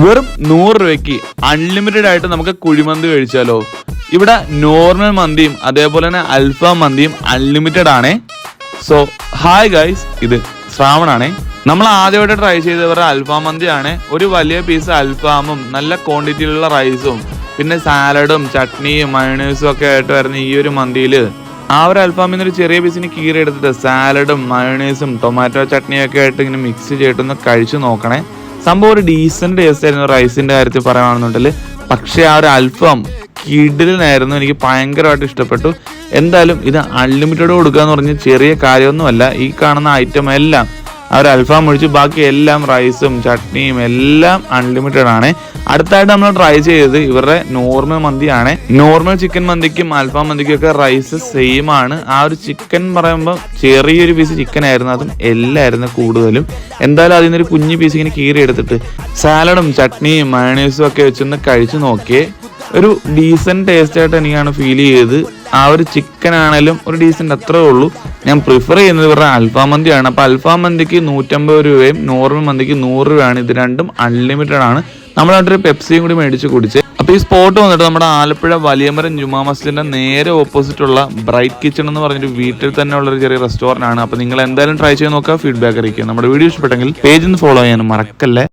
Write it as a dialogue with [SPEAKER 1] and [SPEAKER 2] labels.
[SPEAKER 1] വെറും 100 രൂപയ്ക്ക് അൺലിമിറ്റഡ് ആയിട്ട് നമുക്ക് കുഴിമന്തി കഴിച്ചാലോ. ഇവിടെ നോർമൽ മന്തിയും അതേപോലെ തന്നെ അൽഫാം മന്തിയും അൺലിമിറ്റഡ് ആണേ. സോ ഹായ് ഗൈസ്, ഇത് ശ്രാവണാണേ. നമ്മൾ ആദ്യമായിട്ട് ട്രൈ ചെയ്തവരുടെ അൽഫാം മന്തിയാണ്. ഒരു വലിയ പീസ് അൽഫാമും നല്ല ക്വാണ്ടിറ്റിയിലുള്ള റൈസും പിന്നെ സാലഡും ചട്നിയും മയോണൈസും ഒക്കെ ആയിട്ട് വരുന്ന ഈ ഒരു മന്തിയിൽ ആ ഒരു അൽഫാമിൽ ഒരു ചെറിയ പീസിന് കീറി എടുത്തിട്ട് സാലഡും മയോണൈസും ടൊമാറ്റോ ചട്നിയൊക്കെ ആയിട്ട് ഇങ്ങനെ മിക്സ് ചെയ്തിട്ടൊന്ന് കഴിച്ചു നോക്കണേ. സംഭവം ഒരു ഡീസന്റ് ടേസ്റ്റ് ആയിരുന്നു റൈസിന്റെ കാര്യത്തിൽ പറയുകയാണെന്നുണ്ടെങ്കിൽ. പക്ഷെ ആ ഒരു അൽഫാം കിടിലനായിരുന്നു, എനിക്ക് ഭയങ്കരമായിട്ട് ഇഷ്ടപ്പെട്ടു. എന്തായാലും ഇത് അൺലിമിറ്റഡ് കൊടുക്കുക എന്ന് പറഞ്ഞാൽ ചെറിയ കാര്യമൊന്നുമല്ല. ഈ കാണുന്ന ഐറ്റം എല്ലാം ആ ഒരു അൽഫാം ഒഴിച്ച് ബാക്കി എല്ലാം റൈസും ചട്നിയും എല്ലാം അൺലിമിറ്റഡ് ആണ്. അടുത്തായിട്ട് നമ്മൾ ട്രൈ ചെയ്തത് ഇവരുടെ നോർമൽ മന്തിയാണ്. നോർമൽ ചിക്കൻ മന്തിക്കും അൽഫാം മന്തിക്കും ഒക്കെ റൈസ് സെയിം ആണ്. ആ ഒരു ചിക്കൻ പറയുമ്പോൾ ചെറിയൊരു പീസ് ചിക്കൻ ആയിരുന്നു, അതും എല്ലായിരുന്നു കൂടുതലും. എന്തായാലും അതിൽ നിന്നൊരു കുഞ്ഞു പീസ് ഇങ്ങനെ കീറി എടുത്തിട്ട് സാലഡും ചട്നിയും മയോണൈസും ഒക്കെ വെച്ചൊന്ന് കഴിച്ചു നോക്കിയേ. ഒരു ഡീസന്റ് ടേസ്റ്റ് ആയിട്ട് എനിക്കാണ് ഫീൽ ചെയ്തത്. ആ ഒരു ചിക്കൻ ആണെങ്കിലും ഒരു ഡീസന്റ് അത്രേ ഉള്ളൂ. ഞാൻ പ്രിഫർ ചെയ്യുന്നത് ഇവരുടെ അൽഫാം മന്തിയാണ്. അപ്പോൾ അൽഫാം മന്തിക്ക് 150 രൂപയും നോർമൽ മന്തിക്ക് 100 രൂപയാണ്. ഇത് രണ്ടും അൺലിമിറ്റഡ് ആണ്. നമ്മളായിട്ടൊരു പെപ്സിയും കൂടി മേടിച്ച് കുടിച്ച്. അപ്പോൾ ഈ സ്പോട്ട് വന്നിട്ട് നമ്മുടെ ആലപ്പുഴ വലിയമരം ജുമാ മസ്ജിദിന്റെ നേരെ ഓപ്പോസിറ്റ് ഉള്ള ബ്രൈറ്റ് കിച്ചൺ എന്ന് പറഞ്ഞൊരു വീട്ടിൽ തന്നെ ഉള്ള ഒരു ചെറിയ റെസ്റ്റോറന്റ് ആണ്. അപ്പോൾ നിങ്ങൾ എന്തായാലും ട്രൈ ചെയ്ത് നോക്കുക, ഫീഡ്ബാക്ക് അറിയിക്കുക. നമ്മുടെ വീഡിയോ ഇഷ്ടപ്പെട്ടെങ്കിൽ പേജ് ഒന്ന് ഫോളോ ചെയ്യാനും മറക്കല്ലേ.